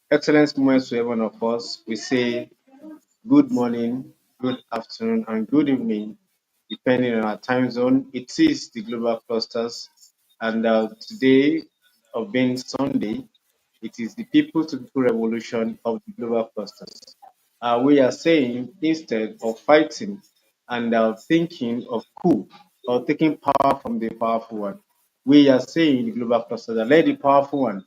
Excellent moments to every one of us. We say good morning, good afternoon, and good evening, depending on our time zone. It is the Global Clusters, and today, of being Sunday, it is the people to people revolution of the Global Clusters. We are saying instead of fighting and thinking of coup or taking power from the powerful one, we are saying the Global Clusters that let the powerful one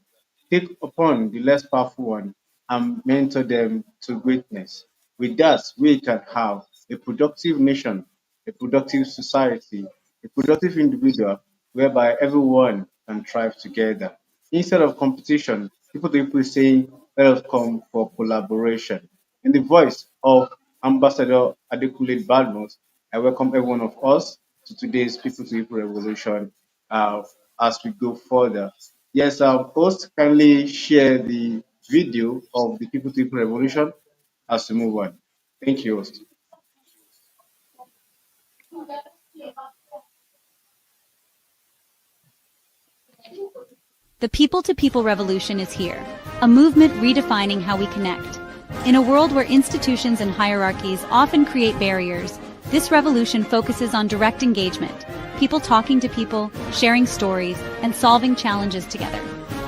take upon the less powerful one and mentor them to greatness. With that, we can have a productive nation, a productive society, a productive individual whereby everyone can thrive together. Instead of competition, people to people saying, let us come for collaboration. In the voice of Ambassador Adekunle Badmus, I welcome every one of us to today's People to People Revolution uh, as we go further. Yes, host, kindly share the video of the People to People Revolution as we move on. Thank you, host. The People to People Revolution is here, a movement redefining how we connect. In a world where institutions and hierarchies often create barriers, this revolution focuses on direct engagement, people talking to people, sharing stories, and solving challenges together.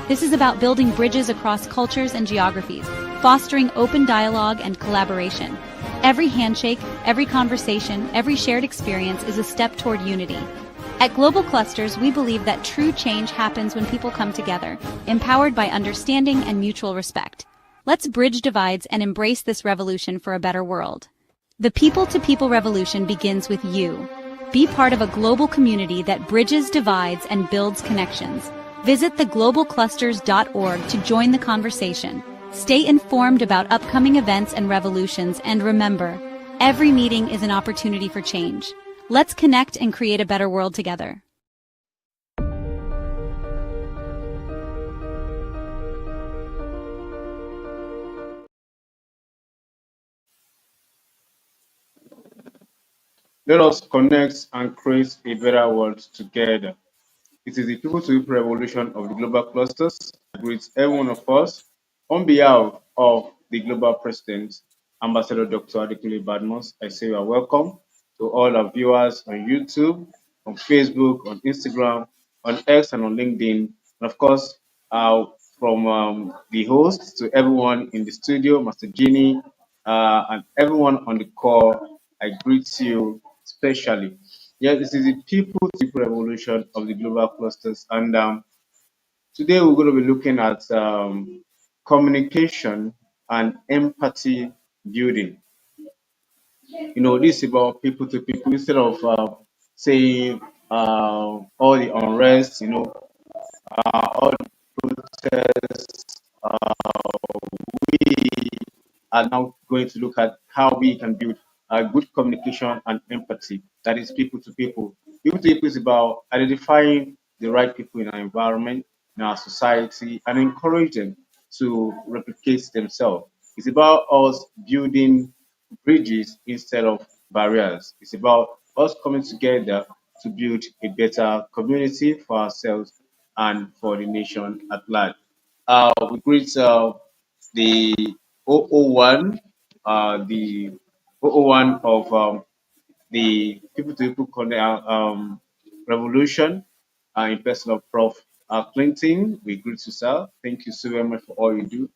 This is about building bridges across cultures and geographies, fostering open dialogue and collaboration. Every handshake, every conversation, every shared experience is a step toward unity. At Global Clusters, we believe that true change happens when people come together, empowered by understanding and mutual respect. Let's bridge divides and embrace this revolution for a better world. The people-to-people revolution begins with you. Be part of a global community that bridges divides and builds connections. Visit theglobalclusters.org to join the conversation. Stay informed about upcoming events and revolutions, and remember, every meeting is an opportunity for change. Let's connect and create a better world together. Let us connect and create a better world together. It is the People to People Revolution of the Global Clusters. I greet every one of us on behalf of the Global President, Ambassador Dr. Adekunle Badmus. I say you are welcome to all our viewers on YouTube, on Facebook, on Instagram, on X, and on LinkedIn. And of course, from the host to everyone in the studio, Master Genie, and everyone on the call, I greet you specially. Yeah, this is the people to people revolution of the global clusters. And today we're going to be looking at communication and empathy building. This is about people to people instead of saying all the unrest, all the protests. We are now going to look at how we can build good communication and empathy. That is people to people. People to people is about identifying the right people in our environment, in our society, and encourage them to replicate themselves. It's about us building bridges instead of barriers. It's about us coming together to build a better community for ourselves and for the nation at large. We greet the 001, the 001 of the People to People Revolution in person of Prof. Clinton. We greet you, sir. Thank you so very much for all you do.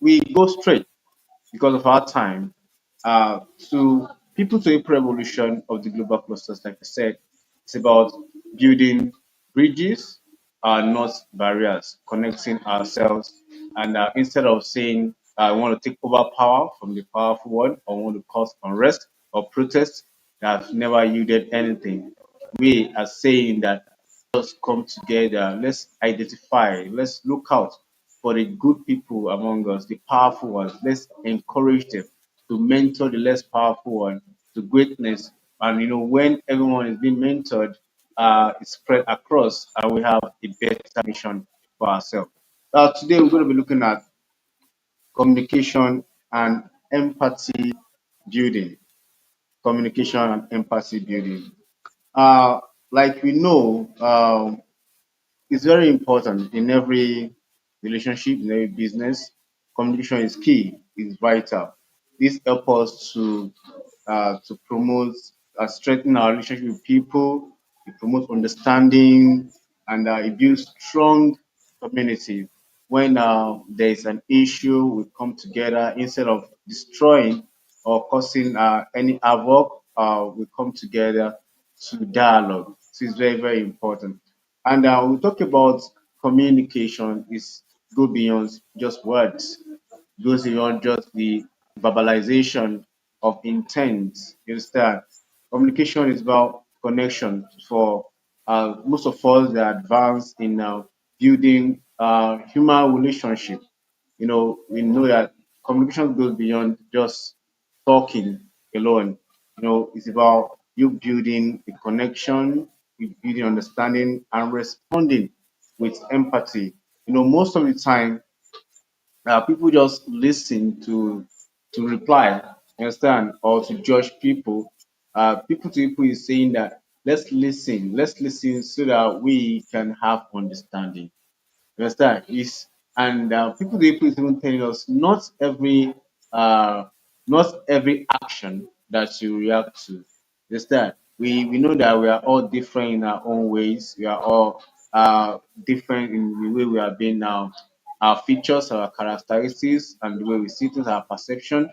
We go straight because of our time to People to People Revolution of the Global Clusters. Like I said, it's about building bridges, not barriers, connecting ourselves. And instead of saying, I want to take over power from the powerful one, or want to cause unrest or protest that have never yielded anything, we are saying that let's come together, let's identify, let's look out for the good people among us, the powerful ones. Let's encourage them to mentor the less powerful one to greatness. And when everyone is being mentored, it's spread across, and we have a better mission for ourselves. Today we're going to be looking at communication and empathy building. Communication and empathy building. Like we know, it's very important in every relationship, in every business, communication is key, is vital. This helps us to promote, strengthen our relationship with people, it promotes understanding, and it builds strong community. When there is an issue, we come together instead of destroying or causing any havoc. We come together to dialogue. So it's very, very important. And we talk about communication is go beyond just words, goes beyond just the verbalization of intent. You understand? Communication is about connection. For most of us that advance in building human relationship, we know that communication goes beyond just talking alone. It's about you building a connection, you building understanding, and responding with empathy. Most of the time, people just listen to reply, you understand, or to judge people. People to people is saying that let's listen so that we can have understanding. You understand? And people the people is even telling us uh not every action that you react to. You understand? We know that we are all different in our own ways. We are all different in the way we are being now. Our features, our characteristics, and the way we see things, our perception,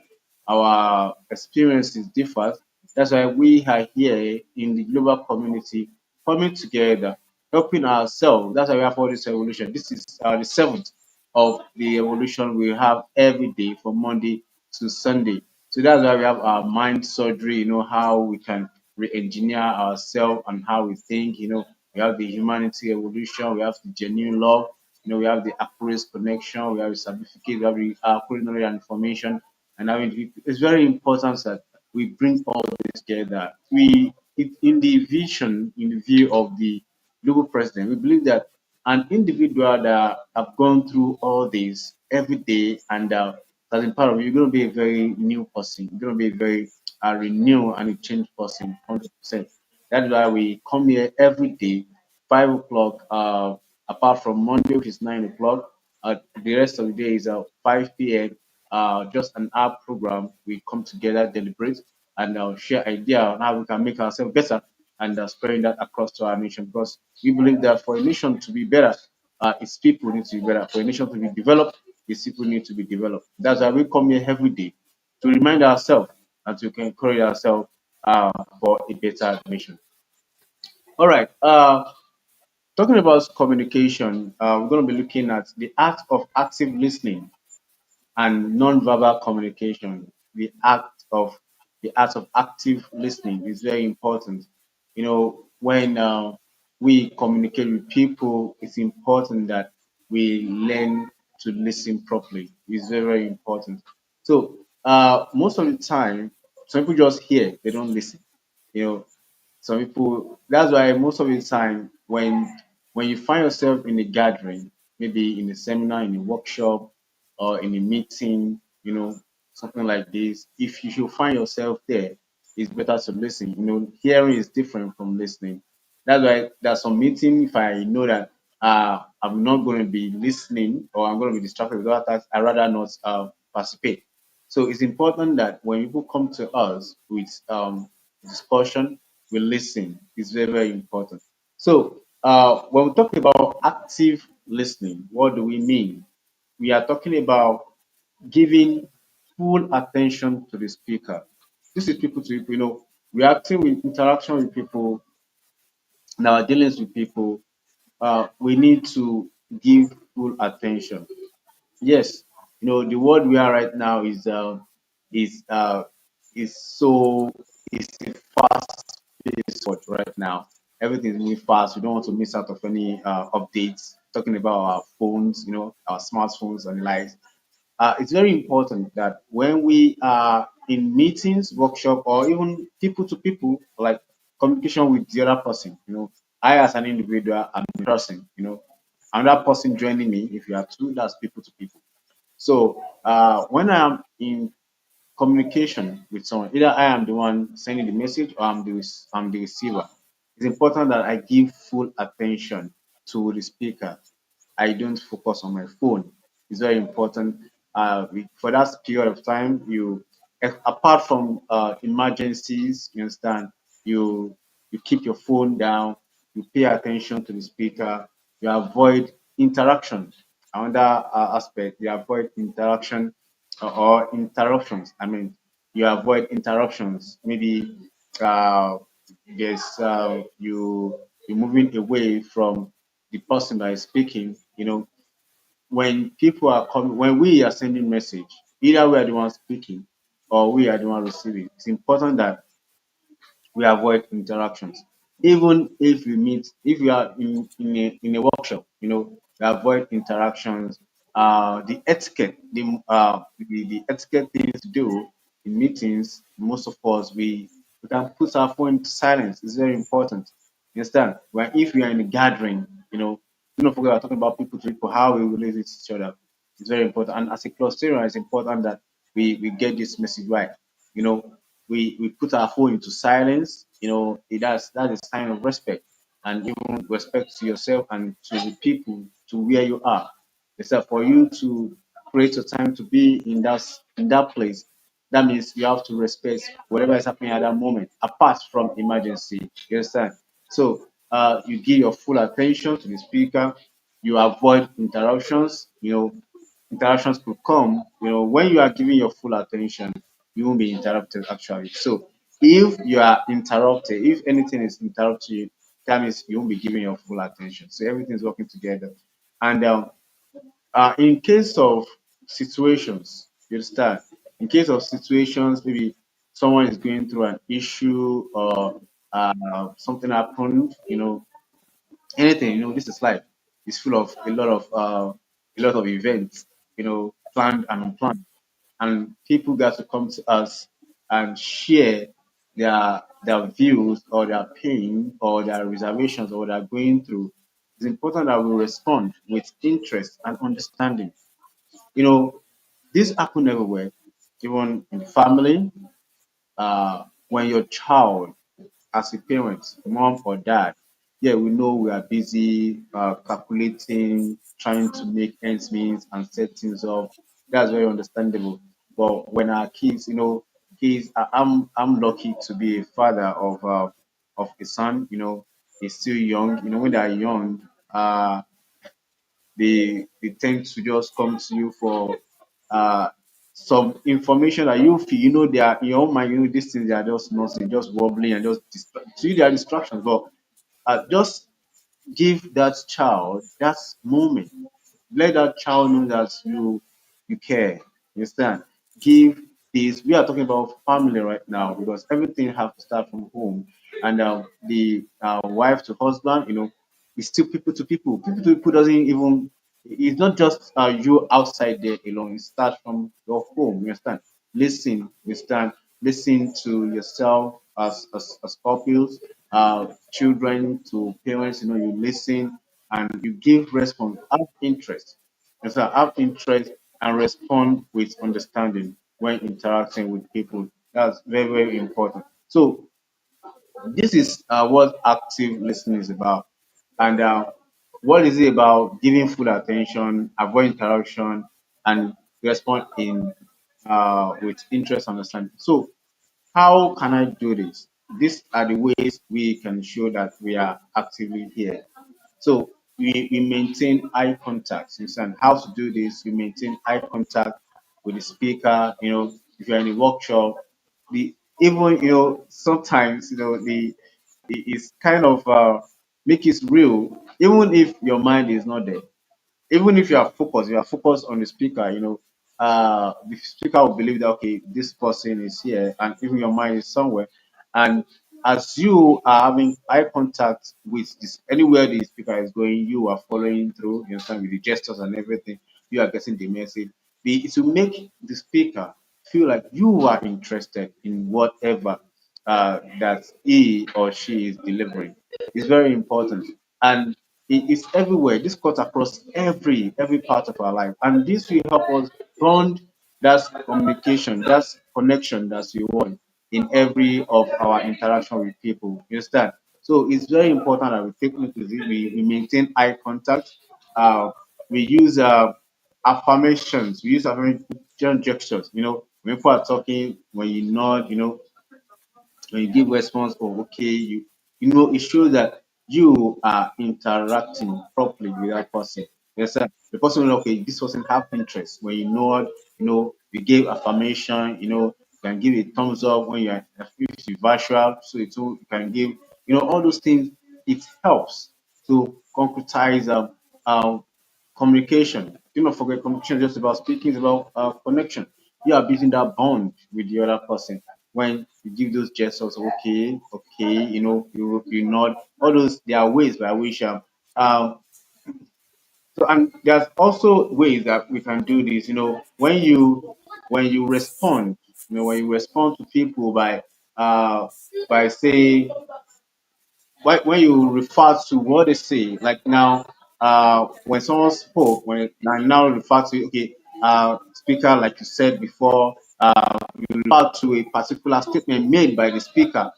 our experiences differ. That's why we are here in the global community coming together helping ourselves. That's why we have all this evolution. This is the seventh of the evolution we have every day from Monday to Sunday. So that's why we have our mind surgery, how we can re-engineer ourselves and how we think, we have the humanity evolution, we have the genuine love, we have the accurate connection, we have the certificate, we have the accurate knowledge and information, and it's very important that we bring all this together. In the vision, in the view of the global president, we believe that an individual that have gone through all this every day and as in part of it, you're going to be a very new person. You're going to be a very renewed and a changed person, 100%. That's why we come here every day, 5 o'clock. Apart from Monday, which is 9 o'clock, the rest of the day is 5 p.m. Just an hour program. We come together, deliberate, and share idea on how we can make ourselves better and spreading that across to our nation because we believe that for a nation to be better, its people need to be better. For a nation to be developed, its people need to be developed. That's why we come here every day to remind ourselves and to encourage ourselves for a better nation. All right. Talking about communication, we're going to be looking at the art of active listening and non-verbal communication. The art of active listening is very important. When we communicate with people, it's important that we learn to listen properly. It's very, very important. So most of the time, some people just hear, they don't listen. You know, some people. That's why most of the time, when you find yourself in a gathering, maybe in a seminar, in a workshop, or in a meeting, something like this, if you should find yourself there, it's better to listen. Hearing is different from listening. That's why there's some meeting. If I know that I'm not going to be listening or I'm going to be distracted with other tasks, I rather not participate. So it's important that when people come to us with discussion, we listen. It's very, very important. So when we talk about active listening, what do we mean? We are talking about giving full attention to the speaker. This is people to people, reacting with interaction with people, in our dealings with people, we need to give full attention. Yes, the world we are right now is uh is so is a fast paced world right now. Everything is moving fast. We don't want to miss out of any updates. Talking about our phones, our smartphones and the likes. It's very important that when we are in meetings, workshop, or even people to people, like communication with the other person, I as an individual, I'm a person, another person joining me, if you are two, that's people to people. So when I am in communication with someone, either I am the one sending the message or I'm the receiver. It's important that I give full attention to the speaker. I don't focus on my phone. It's very important. For that period of time, apart from emergencies, you understand, you you keep your phone down, you pay attention to the speaker, you avoid interaction. Another aspect, you avoid interaction or interruptions. I mean, you avoid interruptions. Maybe uh, there's you're moving away from the person that is speaking. When people are coming, when we are sending message, either we are the one speaking or we are the one receiving. It's important that we avoid interactions. Even if we meet, if we are in a workshop, we avoid interactions. The etiquette things to do in meetings, most of us, we can put our phone to silence. It's very important. You understand? When if we are in a gathering, don't forget we're talking about people to people, how we relate with each other. It's very important. And as a cluster, it's important that we get this message right. You know, we put our phone into silence. That's a sign of respect, and even respect to yourself and to the people to where you are. Except for you to create a time to be in that place, that means you have to respect whatever is happening at that moment, apart from emergency. You understand? So you give your full attention to the speaker. You avoid interruptions. Interruptions could come. When you are giving your full attention, you won't be interrupted actually. So if you are interrupted, if anything is interrupting you, that means you won't be giving your full attention. So everything is working together. And in case of situations, you understand, in case of situations, maybe someone is going through an issue or something happened, anything, this is life. It's full of a lot of events, planned and unplanned. And people got to come to us and share their views or their pain or their reservations or what they're going through. It's important that we respond with interest and understanding. You know, this happen everywhere, even in the family. When your child, as a parent, mom or dad, yeah, we know we are busy calculating, trying to make ends meet and set things up. That's very understandable. But when our kids, I'm lucky to be a father of a son. He's still young. When they're young, they tend to just come to you for uh, some information that you feel, they are in your own mind, these things, they are just nothing, just wobbling and just to you they are distractions. But just give that child that moment. Let that child know that you care. You understand? Give this. We are talking about family right now because everything has to start from home. And the wife to husband, it's still people to people. People to people doesn't even. It's not just you outside there alone. It starts from your home. You understand? Listen. You understand? Listen to yourself as couples, children to parents. You listen and you give response. Have interest. And so have interest and respond with understanding when interacting with people. That's very, very important. So this is what active listening is about. And what is it about? Giving full attention, avoid interruption, and respond in with interest and understanding. So how can I do this? These are the ways we can show that we are actively here. So we maintain eye contact. You understand how to do this? We maintain eye contact with the speaker. If you're in a workshop, the even sometimes it's kind of make it real, even if your mind is not there. Even if you are focused on the speaker, the speaker will believe that okay, this person is here, and even your mind is somewhere. And as you are having eye contact with this, anywhere the speaker is going, you are following through, you understand, with the gestures and everything, you are getting the message. It will make the speaker feel like you are interested in whatever that he or she is delivering. It's very important. And it's everywhere. This cuts across every part of our life, and this will help us bond that communication, that connection that we want in every of our interaction with people. You understand? So it's very important that we take note of it. We maintain eye contact. we use affirmations. We use affirmation gestures. When people are talking, when you nod, when you give response or okay, it shows that you are interacting properly with that person. Yes, sir. The person will know, okay, this person have interest. When you nod, you give affirmation, you can give a thumbs up when you're if it's virtual, so you can give, all those things. It helps to concretize communication. Do not forget communication is just about speaking, it's about connection. You are building that bond with the other person when you give those gestures, okay, okay, you nod, all those, there are ways by which um so, and there's also ways that we can do this, when you respond, when you respond to people by saying, when you refer to what they say, like now, when someone spoke, when I now refer to, okay, speaker, like you said before, you refer to a particular statement made by the speaker,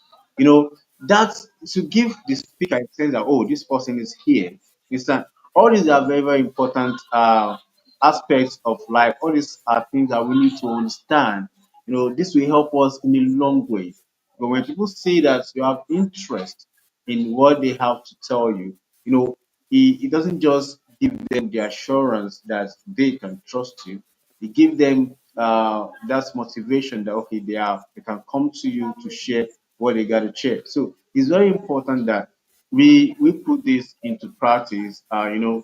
that's to give the speaker a sense that, oh, this person is here. Understand? All these are very, very important aspects of life. All these are things that we need to understand. This will help us in a long way. But when people see that you have interest in what they have to tell you, it doesn't just give them the assurance that they can trust you. It gives them that motivation that, okay, they can come to you to share what they got to share. So it's very important that we put this into practice. Even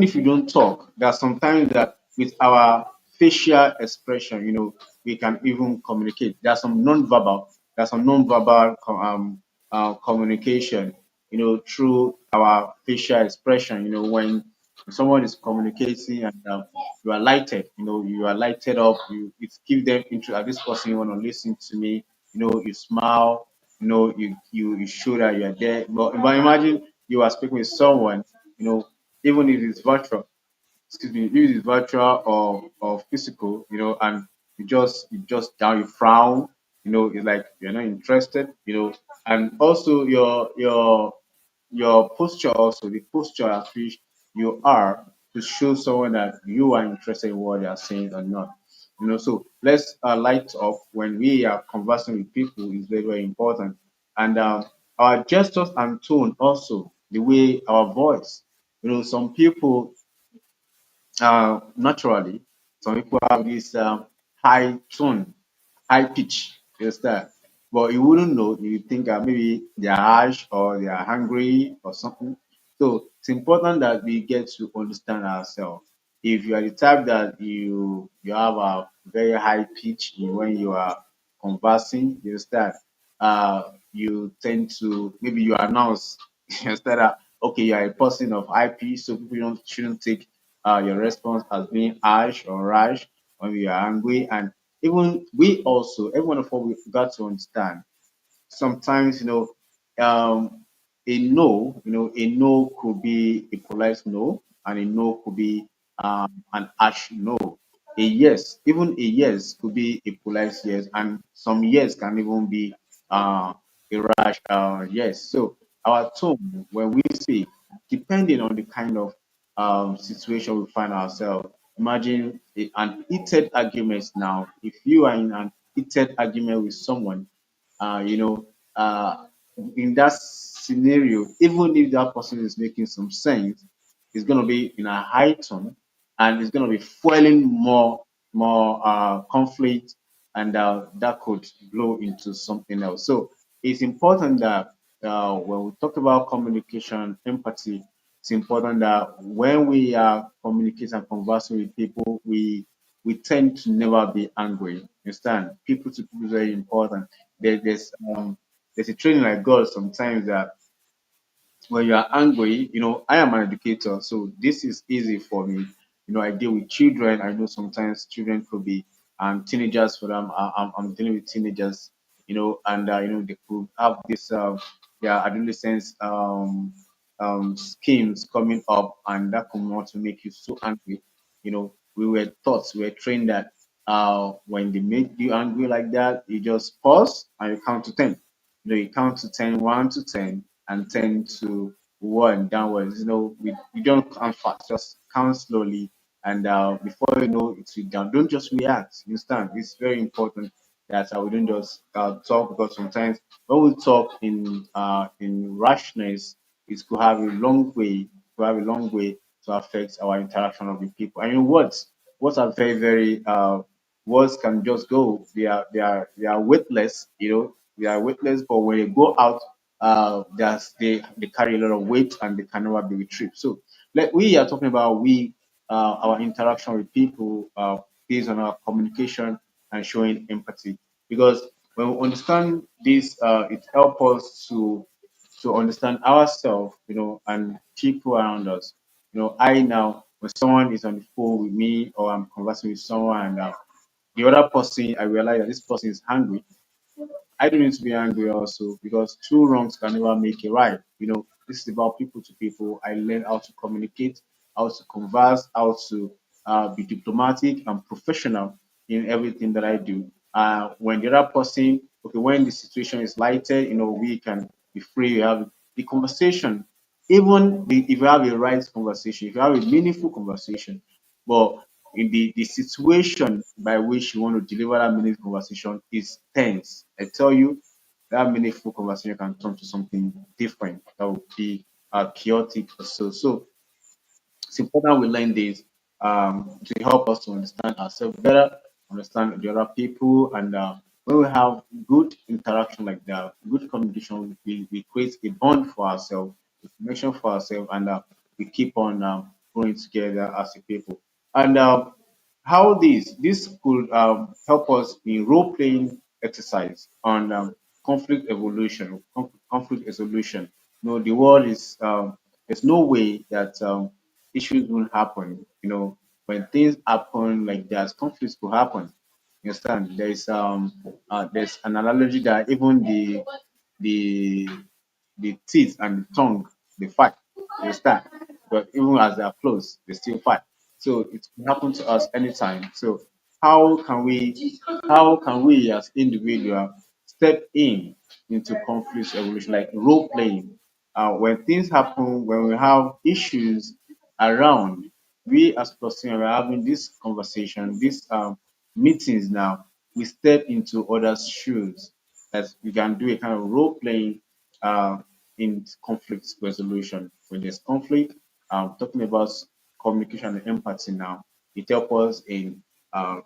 if you don't talk, there are sometimes that with our facial expression, we can even communicate. There's some non-verbal communication, through our facial expression. When someone is communicating and you are lighted, you are lighted up, it gives them interest. This person, you want to listen to me, you smile, you show that you are there. But imagine you are speaking with someone, you know, even if it's virtual, excuse me, if it's virtual or physical, and you just down, you frown, it's like you're not interested, and also your posture, also the posture at which you are, to show someone that you are interested in what they are saying or not. So let's light up when we are conversing with people is very, very important. And our gestures and tone, also the way our voice. Some people, naturally, some people have this high tone, high pitch, you understand? But you wouldn't know. You think maybe they're harsh or they are hungry or something. So it's important that we get to understand ourselves. If you are the type that you have a very high pitch when you are conversing, you understand? You tend to, maybe you announce instead of, okay, you are a person of high pitch, so people shouldn't take your response as being harsh or rash when we are angry. And even we also, every one of us, we got to understand sometimes, a no could be a polite no, and a no could be an harsh no. A yes, even a yes could be a polite yes, and some yes can even be a rash yes. So our tone when we speak, depending on the kind of situation we find ourselves. Imagine an heated argument now. If you are in an heated argument with someone, uh, you know, uh, in that scenario, even if that person is making some sense, it's going to be in a high tone, and it's going to be fueling more conflict, and that could blow into something else. So it's important that when we talk about communication, empathy, it's important that when we are communicating and conversing with people, we tend to never be angry. You understand? People to people is very important. There's a training I got sometimes that when you are angry, I am an educator, so this is easy for me. I deal with children. I know sometimes children could be teenagers for them. I'm dealing with teenagers, and they could have this their adolescence schemes coming up, and that could want to make you so angry. We were trained that when they make you angry like that, you just pause and you count to 10. You count to 10, 1 to 10, and 10 to upward and downwards. We don't count fast, just count slowly, and before you know it's down. Don't just react. You understand? It's very important that we don't just talk, because sometimes when we talk in rashness, it could have a long way, to affect our interaction with people. And words are very, very words can just go. They are weightless, they are weightless, but when they go out, they carry a lot of weight and they can never be retrieved. So like we are talking about our interaction with people based on our communication and showing empathy. Because when we understand this, it helps us to understand ourselves, and people around us. I now, when someone is on the phone with me or I'm conversing with someone, and the other person, I realize that this person is hungry, I don't need to be angry also, because two wrongs can never make a right. This is about people to people. I learned how to communicate, how to converse, how to be diplomatic and professional in everything that I do. When the other person, okay, when the situation is lighter, we can be free. We have the conversation, if you have a right conversation, if you have a meaningful conversation, but in the situation by which you want to deliver that meaningful conversation is tense. I tell you, that meaningful conversation can turn to something different that would be chaotic or so. So it's important we learn this to help us to understand ourselves better, understand the other people, and when we have good interaction like that, good communication, we create a bond for ourselves, information for ourselves, and we keep on growing together as a people. And how this could help us in role playing exercise on conflict evolution, conflict resolution. The world is there's no way that issues won't happen. When things happen like that, conflicts will happen. You understand? There's an analogy that even the the teeth and the tongue, they fight. You understand? But even as they are close, they still fight. So it can happen to us anytime. So how can we how can we as individuals step into conflict evolution, like role playing? When things happen, when we have issues around, we as person are having this conversation, these meetings now, we step into others' shoes, as we can do a kind of role playing uh, in conflict resolution. When there's conflict, talking about communication and empathy now, it helps us in uh,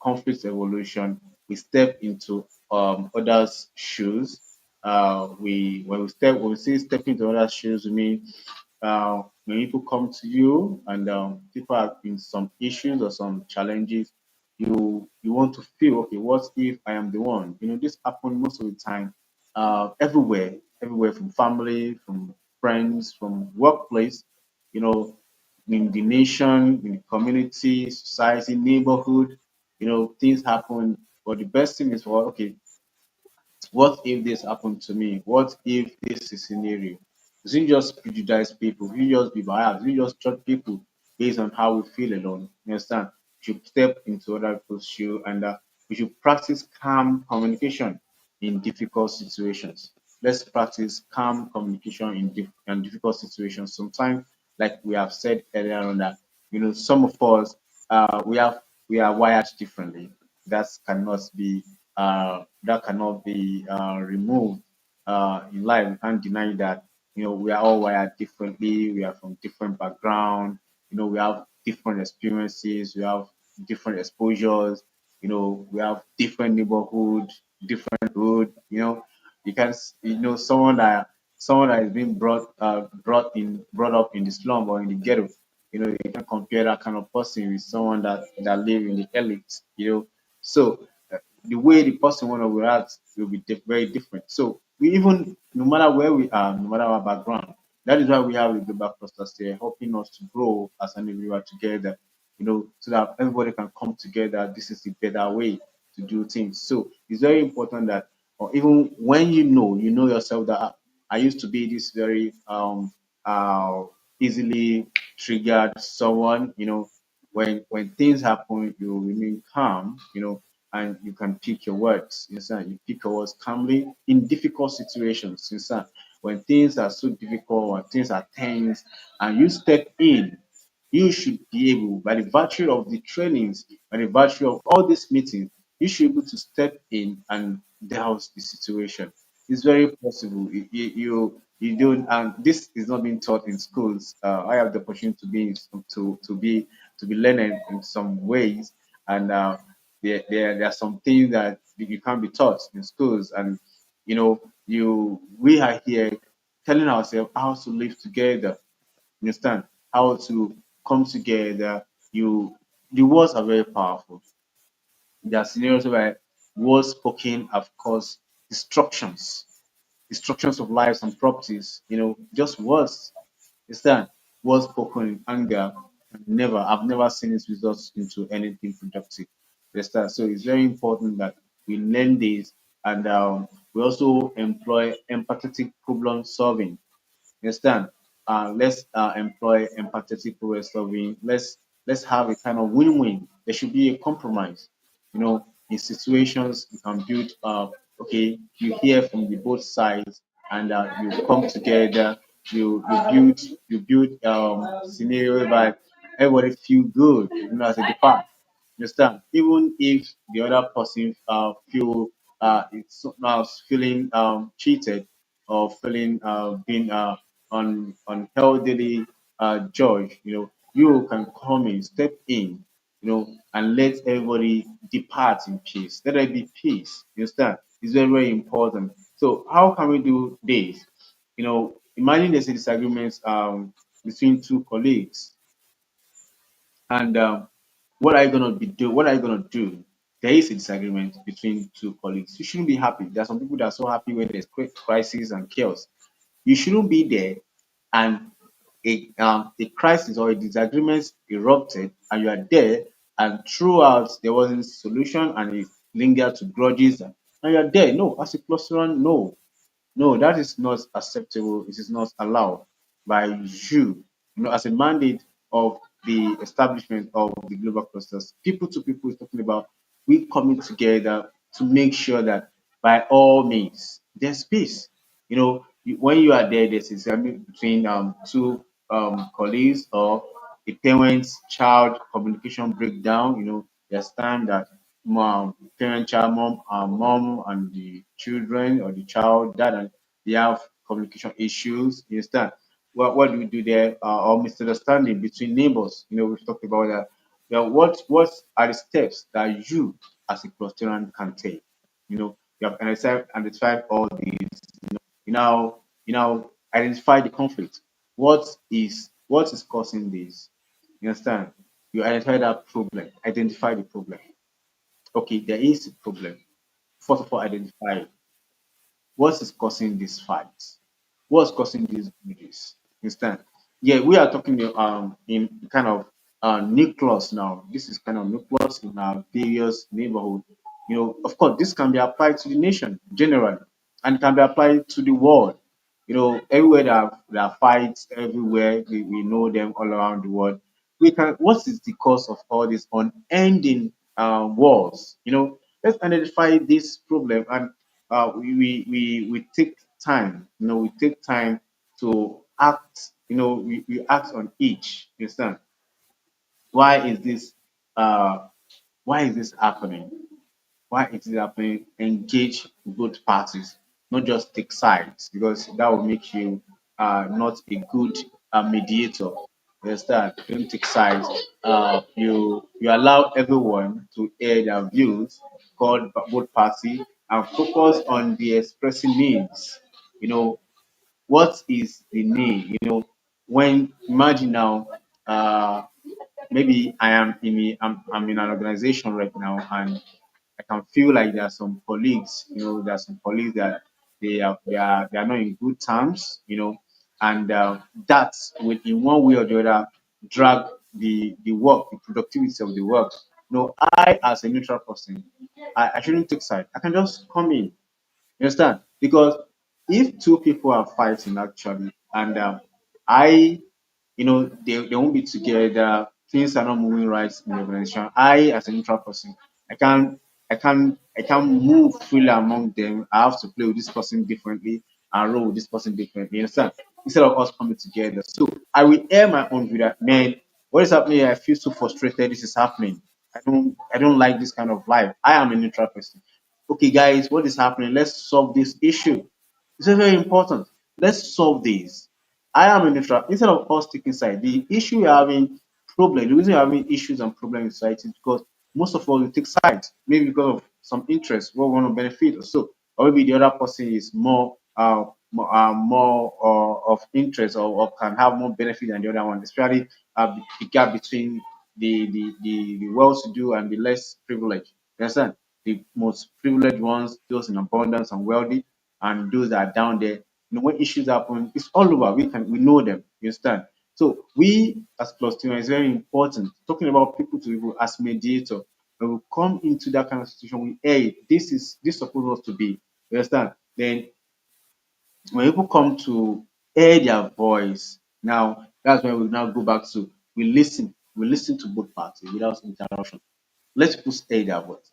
conflict evolution. We step into others' shoes. When we say step into others' shoes, we mean when people come to you and people have been some issues or some challenges, you want to feel, okay, what if I am the one? This happens most of the time, everywhere from family, from friends, from workplace, you know, in the nation, in the community, society, neighborhood, things happen. But the best thing is for, okay, what if this happened to me? What if this is scenario? You just prejudice people. You just be biased. You just judge people based on how we feel alone. You understand? You should step into other people's shoe, and we should practice calm communication in difficult situations. Let's practice calm communication in difficult situations. Sometimes, like we have said earlier on, that some of us we are wired differently. That cannot be removed in life. We can't deny that. We are all wired differently. We are from different background. We have different experiences. We have different exposures. We have different neighborhood, different road. You can someone that is being brought up in the slum or in the ghetto. You can compare that kind of person with someone that live in the elite. So the way the person want to react will be very different. So we even, no matter where we are, no matter our background, that is why we have the global clusters here, helping us to grow as an individual together. So that everybody can come together. This is the better way to do things. So it's very important that, or even when you know yourself that I used to be this very uh easily triggered someone. When things happen, you remain calm. And you can pick your words. You understand? You pick your words calmly in difficult situations. You understand? when things are so difficult, when things are tense, and you step in, you should be able, by the virtue of the trainings, by the virtue of all these meetings, you should be able to step in and douse the situation. It's very possible. You don't, and this is not being taught in schools. I have the opportunity to be to be learning in some ways, and there are some things that you can't be taught in schools, and we are here telling ourselves how to live together. Understand how to come together. The words are very powerful. There are scenarios where words spoken have caused destructions, destructions of lives and properties. Just words. Understand? Words spoken in anger. I've never seen it result into anything productive. Understand? So it's very important that we learn this, and we also employ empathetic problem solving. You understand? Let's employ empathetic problem solving. Let's have a kind of win-win. There should be a compromise. In situations you can build. Okay, you hear from the both sides, and you come together. You build scenario whereby everybody feel good. As a depart. You understand? Even if the other person it's now feeling cheated, or feeling being unhealthily judged, you can come in, step in, and let everybody depart in peace. Let there be peace. You understand? It's very, very important. So how can we do this? Imagine there's a disagreement between two colleagues, and what are you gonna be do? What are you gonna do? There is a disagreement between two colleagues. You shouldn't be happy. There are some people that are so happy when there's crisis and chaos. You shouldn't be there, and a crisis or a disagreement erupted, and you are there, and throughout there wasn't solution, and it lingered to grudges, and you are there. No, as a cluster, no. No, that is not acceptable. It is not allowed by you. As a mandate of the establishment of the global clusters, people to people is talking about we coming together to make sure that by all means there's peace. When you are there, there's a disagreement between two colleagues, or a parent-child communication breakdown. There's time that parent child mom and the children or the child dad, and they have communication issues. You understand? What do we do there? Or misunderstanding between neighbors. We've talked about that. What are the steps that you as a clusteran can take? You have identified all these. You now identify the conflict. What is causing this? You understand? You identify that problem. Identify the problem. Okay, there is a problem. First of all, identify what is causing this fight. What's causing these grudges? Understand? Yeah, we are talking in kind of nucleus now. This is kind of nucleus in our various neighborhood. Of course, this can be applied to the nation generally, and can be applied to the world. Everywhere there are fights, everywhere we know them all around the world. What is the cause of all these unending wars? Let's identify this problem, and we take time. We take time to act. We act on each. You understand? Why is this? Why is this happening? Why it is happening? Engage both parties, not just take sides, because that will make you not a good mediator. You understand? Don't take sides. You allow everyone to air their views, called both party, and focus on the expressing needs. You know what is the need? When imagine now, maybe I'm in an organization right now, and I can feel like there are some colleagues, there are some colleagues that they are not in good terms, and that will in one way or the other drag the work, the productivity of the work. I as a neutral person, I shouldn't take side. I can just come in. You understand? Because if two people are fighting actually, and I they won't be together. Things are not moving right in the organization. I, as a neutral person, I can't move freely among them. I have to play with this person differently. and roll with this person differently. You understand? Instead of us coming together. So I will air my own view that, man, what is happening here? I feel so frustrated. This is happening. I don't like this kind of life. I am a neutral person. Okay, guys, what is happening? Let's solve this issue. It's very important. Let's solve this. I am a neutral. Instead of us taking side, the issue we're having problem, the reason we're having issues and problems in society is because most of us will take sides, maybe because of some interest, what we want to benefit or so, or maybe the other person is more of interest, or can have more benefit than the other one, especially the gap between the well-to-do and the less privileged. You understand? The most privileged ones, those in abundance and wealthy, and those that are down there. When issues happen, it's all over. We know them. You understand? So we as plus two is very important. Talking about people to people as mediator, when we come into that kind of situation, we hey, this supposed us to be. You understand? Then when people come to hear their voice, now that's when we now go back to we listen to both parties without interruption. Let people stay their voice.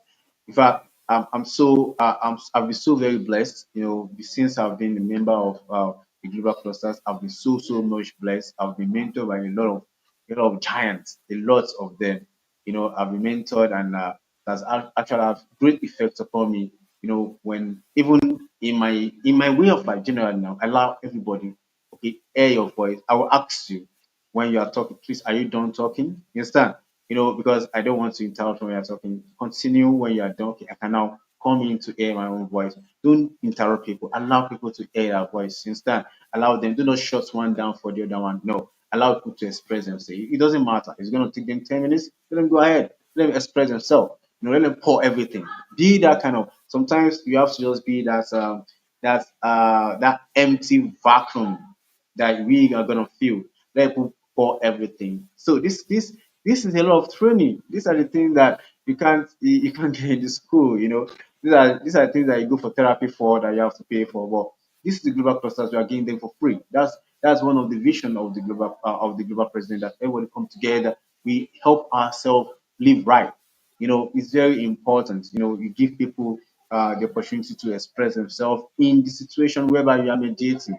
In fact, I've been so very blessed. Since I've been a member of the Global Clusters, I've been so much blessed. I've been mentored by a lot of giants, a lot of them. I've been mentored, and that's actually have great effects upon me. When even in my way of life, generally now, I allow everybody, okay, hear your voice. I will ask you when you are talking, please, are you done talking? You understand? Because I don't want to interrupt when you're talking. Continue when you are done. Okay, I can now come in to hear my own voice. Don't interrupt people. Allow people to hear their voice. Instead, allow them. Do not shut one down for the other one. No, allow people to express themselves. It doesn't matter. It's going to take them 10 minutes. Let them go ahead. Let them express themselves. Let them pour everything. Be that kind of. Sometimes you have to just be that empty vacuum that we are gonna feel. Let people pour everything. So this is a lot of training. These are the things that you can't get in the school. These are things that you go for therapy for, that you have to pay for. But this is the global clusters. We are getting them for free. That's one of the vision of the global president, that everybody come together. We help ourselves live right. It's very important. You give people the opportunity to express themselves in the situation whereby you are mediating.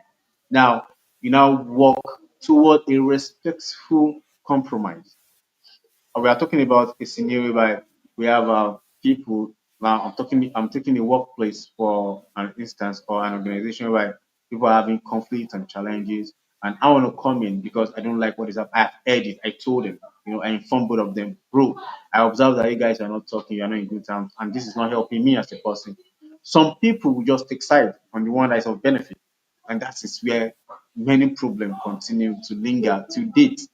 Now, you now work toward a respectful compromise. We are talking about a scenario where we have people. Now, I'm taking a workplace for an instance, or an organization where people are having conflicts and challenges, and I want to come in because I don't like what is up. I heard it. I told them. I informed both of them, bro. I observed that you guys are not talking. You are not in good terms, and this is not helping me as a person. Some people will just take side on the one that is of benefit, and that is where many problems continue to linger to date.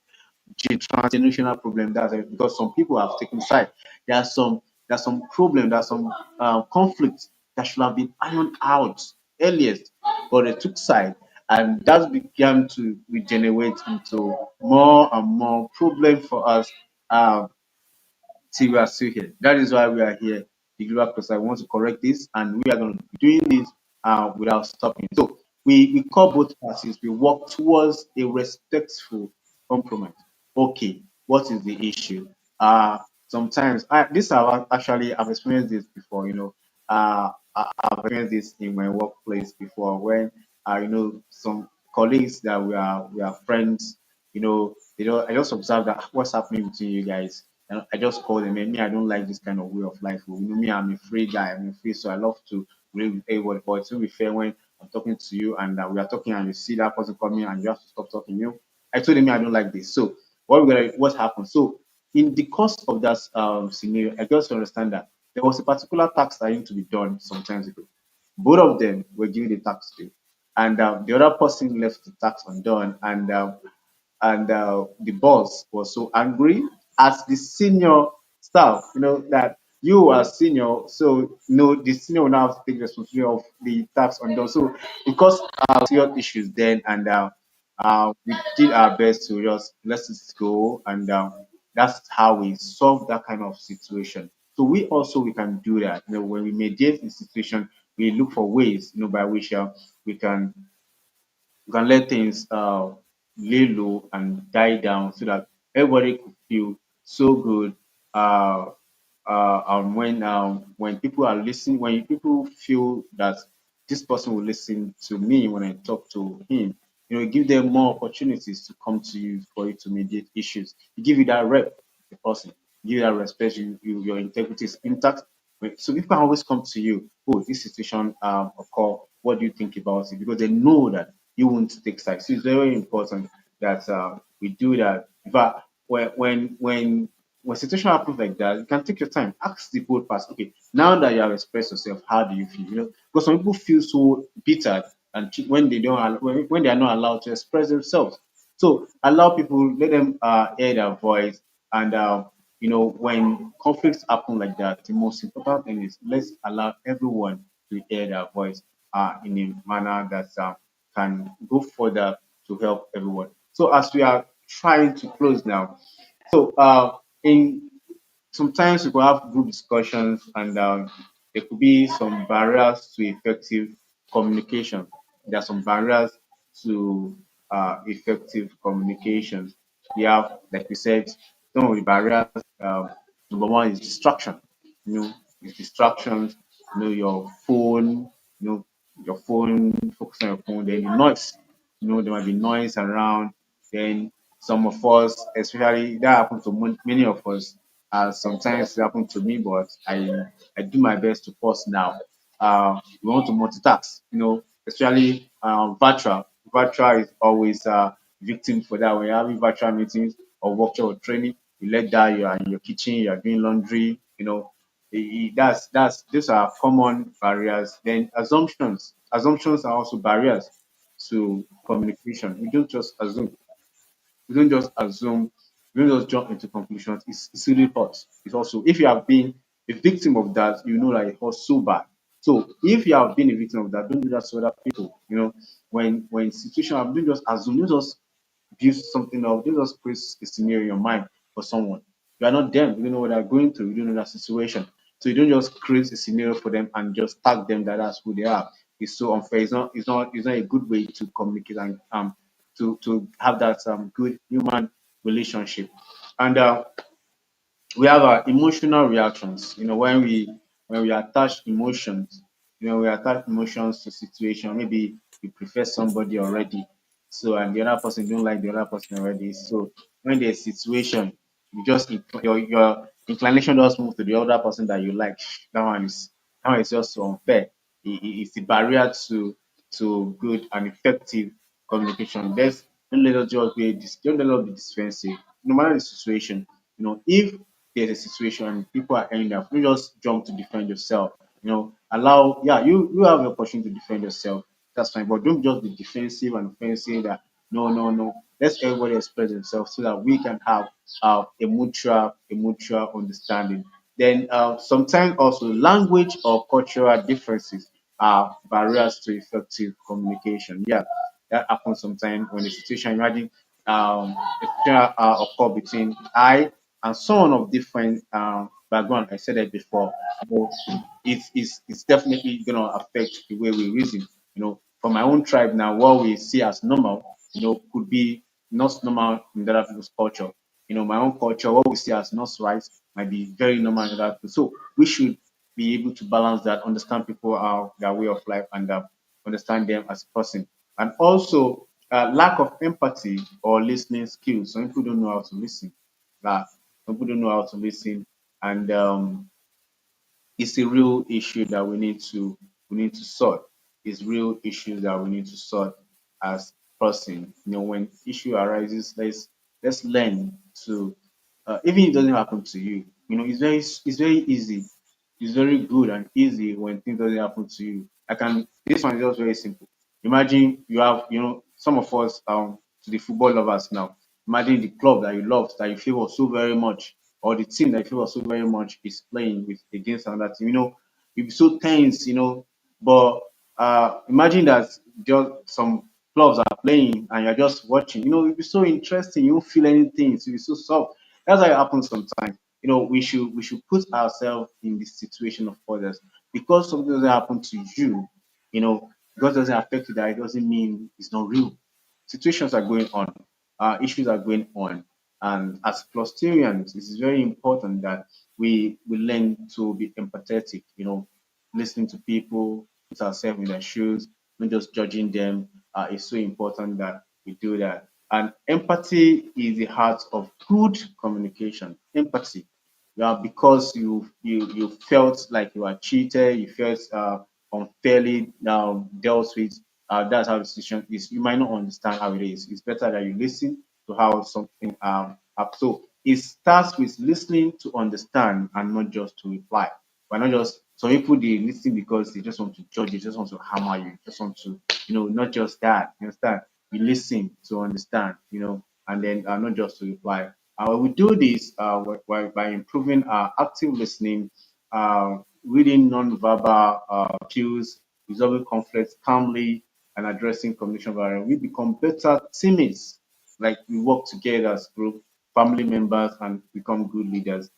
Transgenerational problem. That's it, because some people have taken side. There are some problem, there are some conflicts that should have been ironed out earliest, but they took side, and that began to regenerate into more and more problem for us. See, we are still here. That is why we are here. The Global Plus, I want to correct this, and we are going to be doing this without stopping. So we call both parties. We work towards a respectful compromise. Okay, what is the issue? Sometimes I've experienced this before. I've experienced this in my workplace before, when some colleagues that we are friends. I just observe that what's happening between you guys. And I just call them, and me, I don't like this kind of way of life. Me, I'm a free guy. I'm a free, so I love to relate with everybody. But it will be fair when I'm talking to you, and we are talking, and you see that person coming, and you have to stop talking. I told him I don't like this. So what happened? So in the course of that scenario, I just understand that there was a particular task that needed to be done sometimes ago. Both of them were given the task to, and the other person left the task undone, and the boss was so angry as the senior staff, that you are senior, so the senior will now have to take responsibility of the tax on those. So because serious issues then, and we did our best to just let it go, and that's how we solve that kind of situation. So we can do that. When we mediate the situation, we look for ways, by which we can let things lay low and die down, so that everybody could feel so good. And when people are listening, when people feel that this person will listen to me when I talk to him. You know, give them more opportunities to come to you for you to mediate issues. You give you that rep, the person, give you that respect. Your integrity is intact. So people can always come to you. Oh, this situation occur. What do you think about it? Because they know that you won't take sides. So it's very important that we do that. In fact, when situation happens like that, you can take your time. Ask the both parts. Okay, now that you have expressed yourself, how do you feel? You know, because some people feel so bitter and when they don't when they are not allowed to express themselves. So allow people, let them hear their voice, and you know, when conflicts happen like that, the most important thing is let's allow everyone to hear their voice in a manner that can go further to help everyone. So as we are trying to close now, so in sometimes we could have group discussions, and there could be some barriers to effective communication. There are some barriers to effective communication. We have, like we said, some of the barriers. Number one is distraction. You know, it's distractions. You know, your phone. You know, your phone. Focus on your phone. Then the noise. You know, there might be noise around. Then some of us, especially that happens to many of us, sometimes it happens to me, but I do my best to pause now. We want to multitask, you know, especially virtual. Virtual is always victim for that. When you're having virtual meetings or workshop or training, you let that you are in your kitchen, you are doing laundry, you know. That's these are common barriers. Then assumptions are also barriers to communication. We don't just assume. We don't just assume, we don't just jump into conclusions. It's really hurt. It's also, if you have been a victim of that, you know that it hurts so bad. So if you have been a victim of that, don't do that to other people. You know, when situation happen, don't just assume, don't just build something up, don't just create a scenario in your mind for someone. You are not them, you don't know what they're going through, you don't know that situation. So you don't just create a scenario for them and just tag them that that's who they are. It's so unfair. It's not a good way to communicate and to have that good human relationship. And we have our emotional reactions. You know, when we attach emotions, you know, we attach emotions to situation. Maybe you prefer somebody already, so and the other person don't like the other person already. So when there's situation, you just your inclination does move to the other person that you like. That one is just so unfair. It's the barrier to good and effective communication. Don't let us just don't let us be defensive. No matter the situation, you know, if there's a situation and people are ending up, you just jump to defend yourself. You know, allow, yeah, you have the opportunity to defend yourself. That's fine, but don't just be defensive and offensive. That no, no, no. Let everybody express themselves so that we can have a mutual understanding. Then sometimes also language or cultural differences are barriers to effective communication. Yeah, that happens sometimes when the situation. Imagine a situation occur between I and someone of different background. I said that before. But it's definitely gonna affect the way we reason. You know, for my own tribe now, what we see as normal, you know, could be not normal in other people's culture. You know, my own culture, what we see as not right, might be very normal in other people. So we should be able to balance that, understand people, their way of life, and understand them as a person. And also, lack of empathy or listening skills. Some people don't know how to listen. Uh, some people don't know how to listen, and it's a real issue that we need to sort. It's real issues that we need to sort as person. You know, when issue arises, let's learn to even if it doesn't happen to you. You know, it's very easy. It's very good and easy when things doesn't happen to you. I can this one is just very simple. Imagine you have, you know, some of us to the football lovers now. Imagine the club that you love, that you favor so very much, or the team that you favor so very much is playing with against another team. You know, you'll be so tense, you know. But imagine that just some clubs are playing and you're just watching. You know, it'll be so interesting. You won't feel anything. It'll be so soft. That's how it happens sometimes. You know, we should put ourselves in the situation of others, because something doesn't happen to you. You know, because it doesn't affect you, that it doesn't mean it's not real. Situations are going on, issues are going on, and as Clusterians, it is very important that we learn to be empathetic. You know, listening to people, put ourselves in their shoes, not just judging them. It's so important that we do that. And empathy is the heart of good communication. Empathy, because you felt like you were cheated, you felt unfairly dealt with. That's how the situation is. You might not understand how it is. It's better that you listen to how something up. So it starts with listening to understand and not just to reply. Why not just some people they listen because they just want to judge, they just want to hammer you, just want to, not just that. You understand? You listen to understand, and then not just to reply. We do this by improving our active listening, reading non-verbal cues, resolving conflicts calmly, and addressing communication barriers. We become better teammates. Like we work together as group, family members, and become good leaders.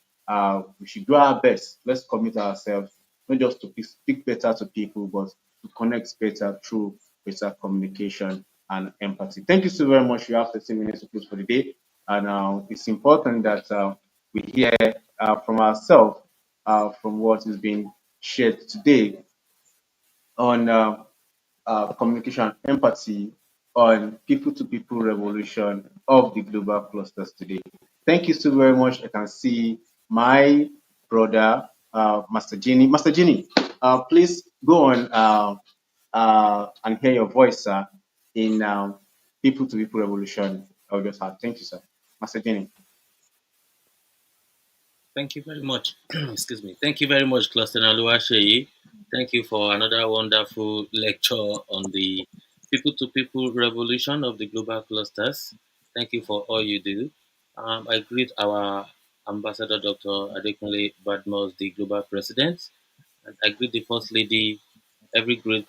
We should do our best. Let's commit ourselves, not just to speak better to people, but to connect better through better communication and empathy. Thank you so very much. You have 30 minutes to close for the day. And it's important that we hear from ourselves from what is being shared today on communication and empathy on people to people revolution of the global clusters today. Thank you so very much. I can see my brother, Master Genie. Master Genie, please go on and hear your voice, sir, in people to people revolution of your heart. Thank you, sir. Master Genie. Thank you very much. Excuse me. Thank you very much, Cluster Aluasheyi. Thank you for another wonderful lecture on the people to people revolution of the global clusters. Thank you for all you do. I greet our Ambassador Dr. Adekunle Badmos, the global president, and I greet the First Lady, every great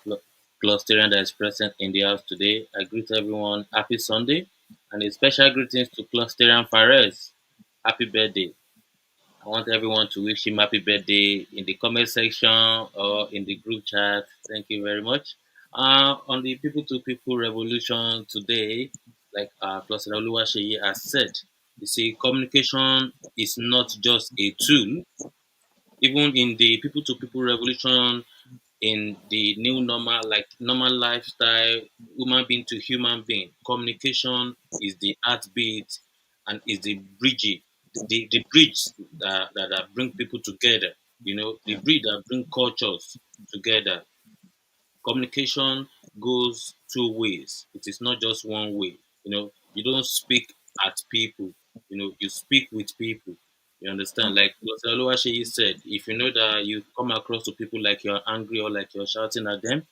clusterian that is present in the house today. I greet everyone happy Sunday, and a special greetings to Clusterian Fares. Happy birthday. I want everyone to wish him happy birthday in the comment section or in the group chat. Thank you very much. On the people to people revolution today, like Plus Oluwaseyi has said, you see, communication is not just a tool. Even in the people to people revolution, in the new normal, like normal lifestyle, human being to human being, communication is the heartbeat and is the the bridge that bring people together. The bridge that bring cultures together. Communication goes two ways. It is not just one way. You don't speak at people. You speak with people. You understand? Like Dr. Oluwaseyi said, if you know that you come across to people like you're angry or like you're shouting at them,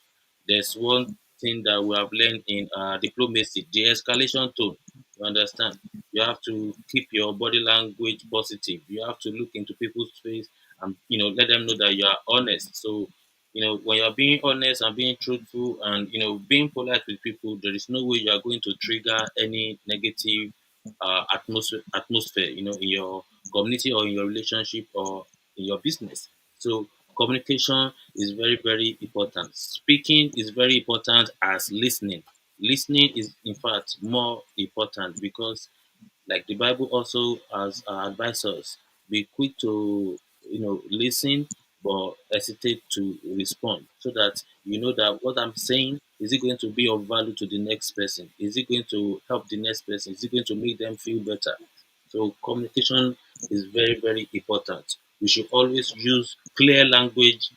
there's one thing that we have learned in diplomacy: the escalation tone. You understand? You have to keep your body language positive. You have to look into people's face and let them know that you are honest. So when you're being honest and being truthful and being polite with people, there is no way you are going to trigger any negative atmosphere in your community or in your relationship or in your business. So communication is very, very important. Speaking is very important as listening. Listening is in fact more important because, like the Bible also has advised us, be quick to listen, but hesitate to respond, so that you know that what I'm saying, is it going to be of value to the next person? Is it going to help the next person? Is it going to make them feel better? So communication is very, very important. We should always use clear language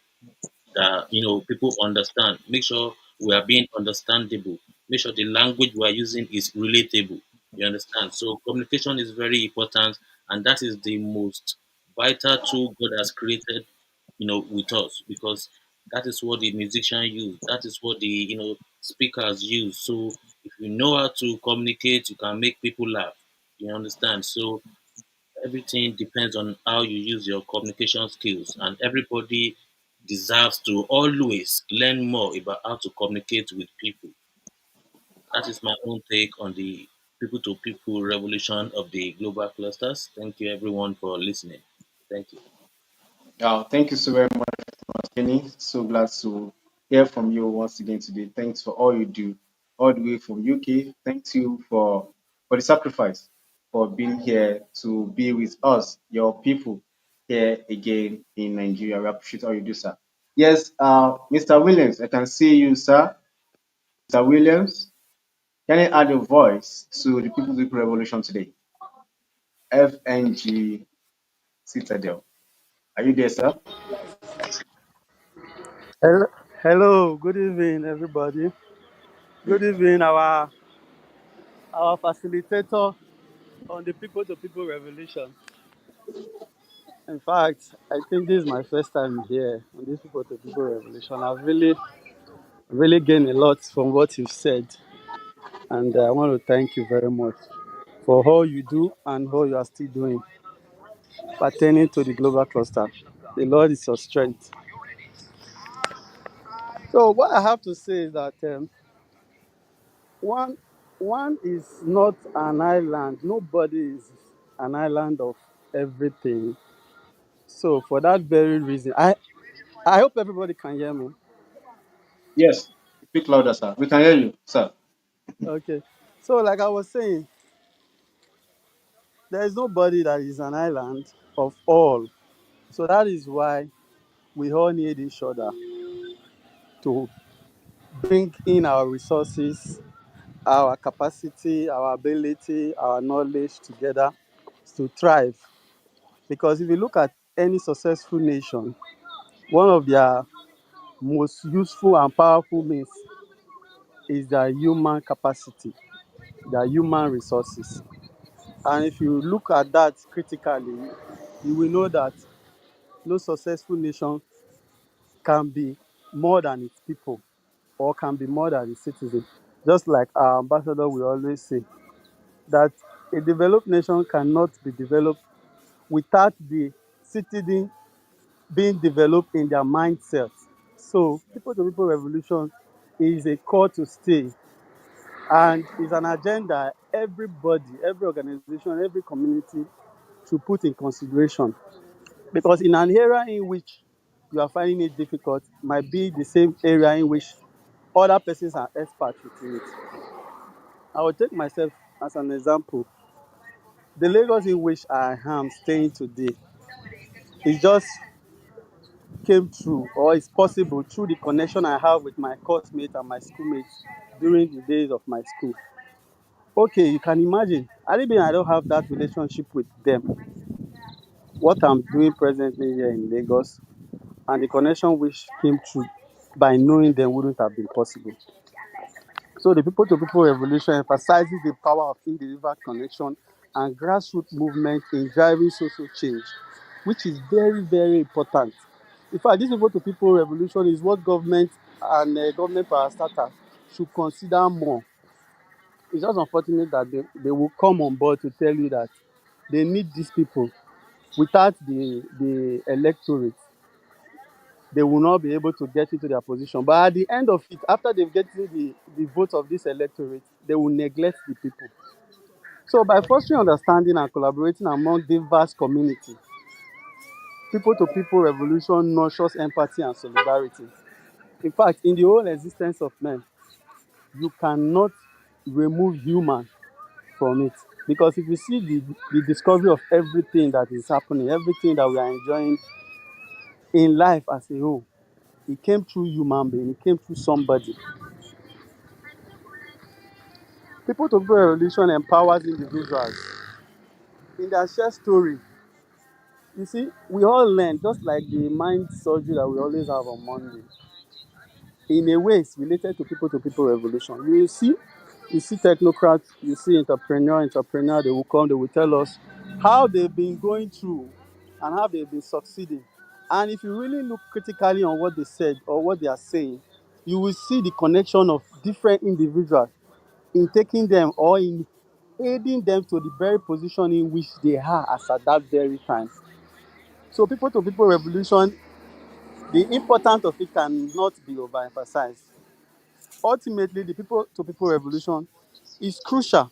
that people understand. Make sure we are being understandable. Make sure the language we are using is relatable. You understand? So communication is very important, and that is the most vital tool God has created, with us, because that is what the musician use. That is what the speakers use. So if you know how to communicate, you can make people laugh. You understand? So everything depends on how you use your communication skills, and everybody deserves to always learn more about how to communicate with people. That is my own take on the people to people revolution of the global clusters. Thank you everyone for listening. Thank you. Thank you so very much, Kenny. So glad to hear from you once again today. Thanks for all you do, all the way from UK. Thank you for the sacrifice, for being here to be with us, your people, here again in Nigeria. We appreciate all you do, sir. Yes, Mr. Williams, I can see you, sir. Mr. Williams, can you add your voice to the People to People Revolution today? FNG Citadel. Are you there, sir? Hello, hello, good evening, everybody. Good evening, our facilitator on the People to People Revolution. In fact, I think this is my first time here on this People to People Revolution. I've really gained a lot from what you've said, and I want to thank you very much for all you do and all you are still doing pertaining to the global cluster. The Lord is your strength. So, what I have to say is that one one is not an island. Nobody is an island of everything. So for that very reason, I hope everybody can hear me. Yes. Speak louder, sir. We can hear you, sir. Okay. So like I was saying, there is nobody that is an island of all. So that is why we all need each other to bring in our resources, our capacity, our ability, our knowledge together to thrive. Because if you look at any successful nation, one of their most useful and powerful means is their human capacity, their human resources. And if you look at that critically, you will know that no successful nation can be more than its people or can be more than its citizens. Just like our ambassador will always say, that a developed nation cannot be developed without the citizen being developed in their mindset. So, people to people revolution is a call to stay and is an agenda everybody, every organization, every community should put in consideration. Because in an era in which you are finding it difficult, might be the same area in which other persons are experts within it. I will take myself as an example. The Lagos in which I am staying today, it just came through or is possible through the connection I have with my classmates and my schoolmates during the days of my school. Okay, you can imagine. I mean, I don't have that relationship with them. What I'm doing presently here in Lagos and the connection which came through by knowing them wouldn't have been possible. So the people to people revolution emphasizes the power of individual connection and grassroots movement in driving social change, which is very, very important. In fact, this people to people revolution is what government and government parastatals should consider more. It's just unfortunate that they will come on board to tell you that they need these people. Without the electorate, they will not be able to get into their position. But at the end of it, after they've gotten the votes of this electorate, they will neglect the people. So by fostering understanding and collaborating among diverse communities, people to people revolution nurtures empathy and solidarity. In fact, in the whole existence of men, you cannot remove human from it. Because if you see the discovery of everything that is happening, everything that we are enjoying in life as a whole, it came through human being, it came through somebody. People to people revolution empowers individuals in their shared story. You see, we all learn, just like the mind surgery that we always have on Monday. In a way, it's related to people revolution. You see technocrats, you see entrepreneur, they will come, they will tell us how they've been going through and how they've been succeeding. And if you really look critically on what they said or what they are saying, you will see the connection of different individuals in taking them or in aiding them to the very position in which they are as at that very time. So people to people revolution, the importance of it cannot be overemphasized. Ultimately, the people to people revolution is crucial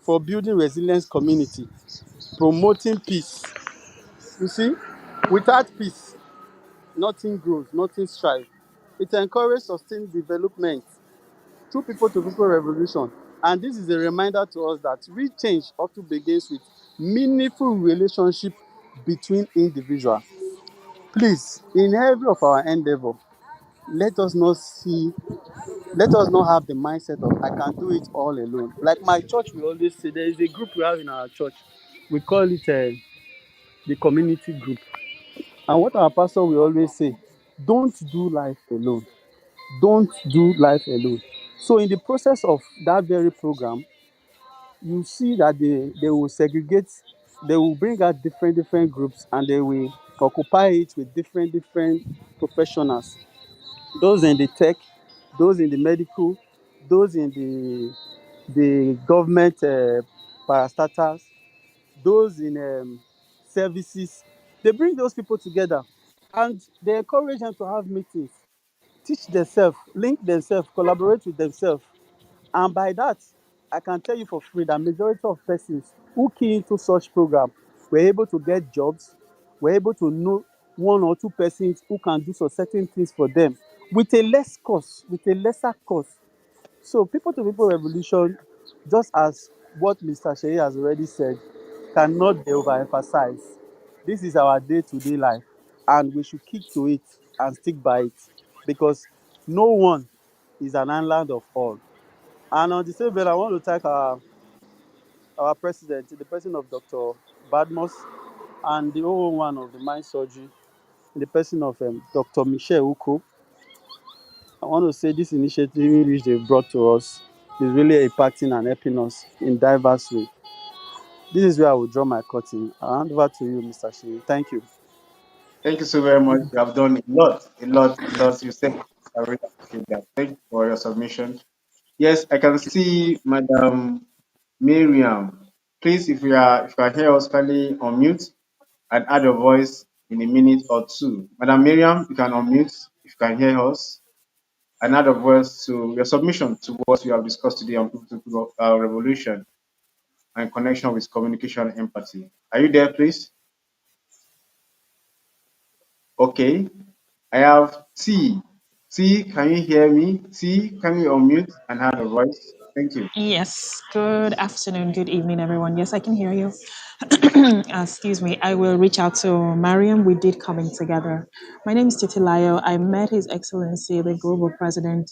for building resilient community, promoting peace. You see, without peace, nothing grows, nothing strives. It encourages sustained development through people to people revolution. And this is a reminder to us that real change often begins with meaningful relationship between individuals. Please, in every of our endeavor, let us not see, let us not have the mindset of I can do it all alone. Like my church, we always say there is a group we have in our church. We call it the community group. And what our pastor will always say, don't do life alone. Don't do life alone. So in the process of that very program, you see that they will segregate, they will bring out different groups and they will occupy it with different professionals. Those in the tech, those in the medical, those in the government parastatals, those in services. They bring those people together and they encourage them to have meetings, teach themselves, link themselves, collaborate with themselves. And by that, I can tell you for free that majority of persons who key into such program were able to get jobs, were able to know one or two persons who can do some certain things for them with a less cost, with a lesser cost. So people to people revolution, just as what Mr. Shea has already said, cannot be overemphasized. This is our day-to-day life, and we should keep to it and stick by it because no one is an island of all. And on the same vein, I want to thank our president, the person of Dr. Badmos, and the one of the mind surgery, in the person of Dr. Michelle Uko. I want to say this initiative which they brought to us is really impacting and helping us in diverse ways. This is where I will draw my curtain. I'll hand over to you, Mr. Shea. Thank you. Thank you so very much. You have done a lot, a lot, a lot. You said I really appreciate that. Thank you for your submission. Yes, I can see Madam Miriam. Please, if you are here, us kindly unmute and add your voice in a minute or two. Madam Miriam, you can unmute if you can hear us and add a voice to your submission to what we have discussed today on People Revolution and connection with communication and empathy. Are you there, please? Okay. I have T. T, can you hear me? T, can you unmute and add a voice? Thank you. Yes, good afternoon, good evening, everyone. Yes, I can hear you. Excuse me. I will reach out to Mariam. We did come in together. My name is Titilayo. I met His Excellency, the Global President,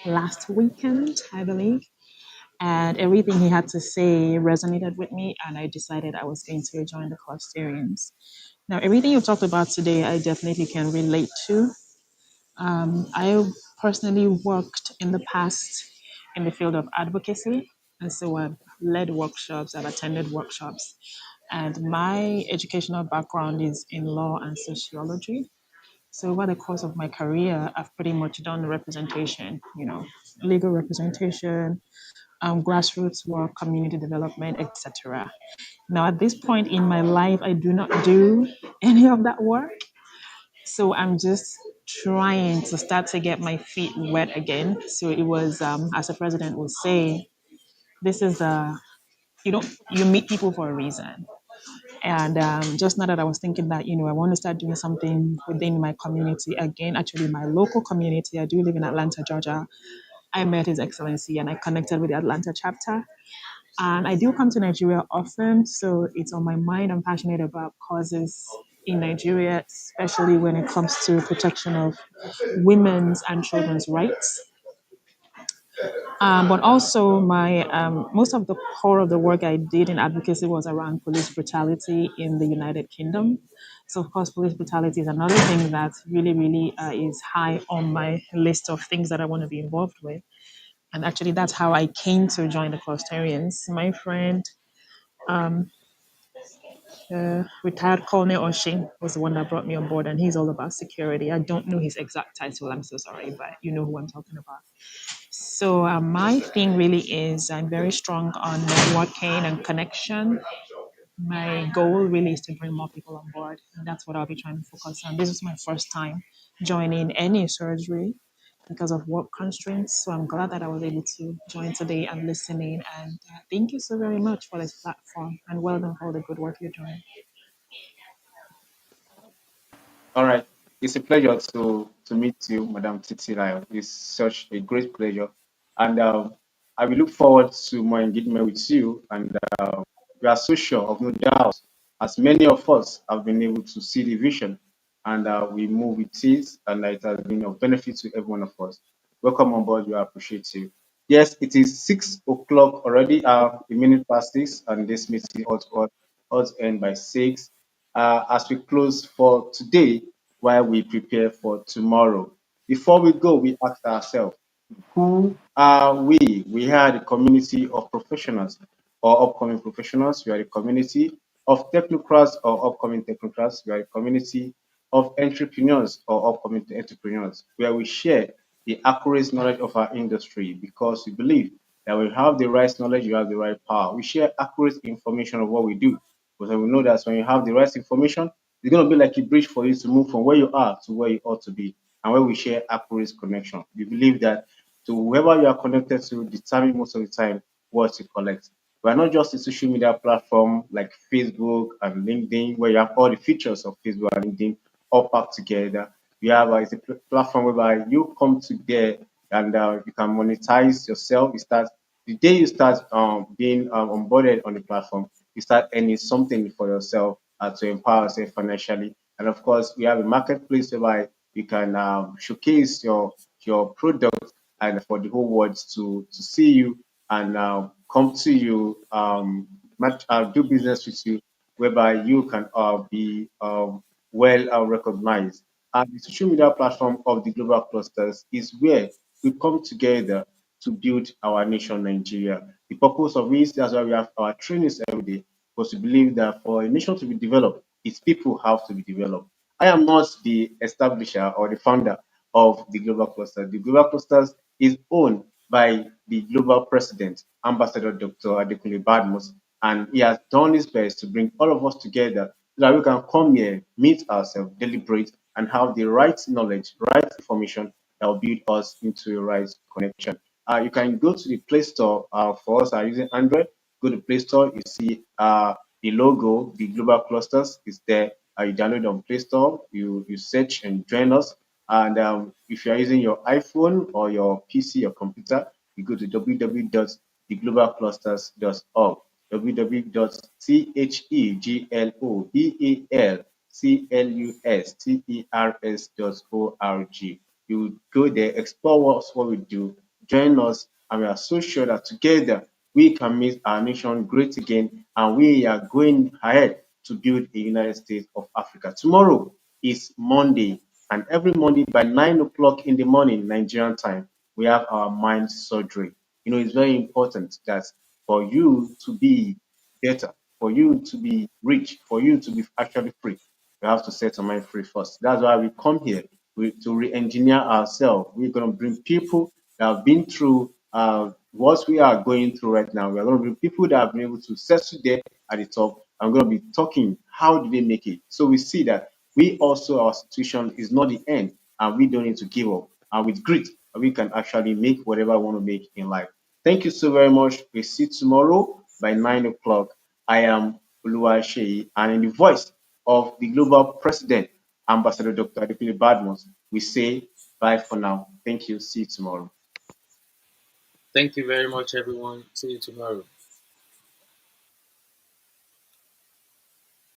last weekend, I believe. And everything he had to say resonated with me, and I decided I was going to join the Clusterians. Now, everything you've talked about today, I definitely can relate to. I personally worked in the past in the field of advocacy, and so I've led workshops, I've attended workshops, and my educational background is in law and sociology. So over the course of my career, I've pretty much done representation, legal representation, grassroots work, community development, etc. Now, at this point in my life, I do not do any of that work. So I'm just trying to start to get my feet wet again. So it was, as the president would say, this is you meet people for a reason. And just now that I was thinking that, I want to start doing something within my community again, actually my local community. I do live in Atlanta, Georgia. I met His Excellency and I connected with the Atlanta chapter. And I do come to Nigeria often, so it's on my mind. I'm passionate about causes in Nigeria, especially when it comes to protection of women's and children's rights. But also, my most of the core of the work I did in advocacy was around police brutality in the United Kingdom. So, of course, police brutality is another thing that really is high on my list of things that I want to be involved with. And actually, that's how I came to join the Clusterians. My friend, retired Colonel Oshin, was the one that brought me on board, and he's all about security. I don't know his exact title, I'm so sorry, but you know who I'm talking about. So my thing really is I'm very strong on networking and connection. My goal really is to bring more people on board, and that's what I'll be trying to focus on. This is my first time joining any surgery because of work constraints. So I'm glad that I was able to join today and listening. And thank you so very much for this platform, and well done for all the good work you're doing. All right. It's a pleasure to meet you, Madam Titi Lyle. It's such a great pleasure. And I will look forward to more engagement with you. And we are so sure of no doubt as many of us have been able to see the vision and we move with it, and it has been of benefit to every one of us. Welcome on board. We appreciate you. Yes, it is 6 o'clock already, a minute past 6, and this meeting ought to end by 6 as we close for today while we prepare for tomorrow. Before we go, we ask ourselves, who are we? We are the community of professionals or upcoming professionals. We are the community of technocrats or upcoming technocrats. We are the community of entrepreneurs or upcoming entrepreneurs, where we share the accurate knowledge of our industry because we believe that when you have the right knowledge, you have the right power. We share accurate information of what we do because we know that when you have the right information, it's going to be like a bridge for you to move from where you are to where you ought to be and where we share accurate connection. We believe that to whoever you are connected to determine most of the time what you collect. We are not just a social media platform like Facebook and LinkedIn, where you have all the features of Facebook and LinkedIn all packed together. We have it's a platform whereby you come to there and you can monetize yourself. You start the day you start being onboarded on the platform, you start earning something for yourself to empower yourself financially. And of course, we have a marketplace whereby you can showcase your product and for the whole world to see you and come to you, do business with you, whereby you can be well recognized. And the social media platform of the global clusters is where we come together to build our nation, Nigeria. The purpose of this, that's why we have our trainings every day, because we believe that for a nation to be developed, its people have to be developed. I am not the establisher or the founder of the global cluster. The global clusters is owned by the global president, Ambassador Dr. Adekunle Badmus, and he has done his best to bring all of us together so that we can come here, meet ourselves, deliberate, and have the right knowledge, right information that will build us into a right connection. You can go to the Play Store for us are using Android. Go to Play Store, you see the logo, the global clusters is there. You download on Play Store, you search and join us. And if you are using your iPhone or your PC or computer, you go to www.theglobalclusters.org www.theglobalclusters.org. You go there, explore what we do, join us, and we are so sure that together we can make our nation great again, and we are going ahead to build a United States of Africa. Tomorrow is Monday, and every Monday by 9 o'clock in the morning, Nigerian time, we have our mind surgery. It's very important that for you to be better, for you to be rich, for you to be actually free, you have to set your mind free first. That's why we come here to re-engineer ourselves. We're going to bring people that have been through what we are going through right now. We're going to bring people that have been able to settle there at the top. I'm going to be talking how did they make it. So we see that we also, our situation is not the end, and we don't need to give up. And with grit, we can actually make whatever we want to make in life. Thank you so very much. We see you tomorrow by 9 o'clock. I am Oluwaseyi, and in the voice of the global president, Ambassador Dr. Adekunle Badmus, we say bye for now. Thank you. See you tomorrow. Thank you very much, everyone. See you tomorrow.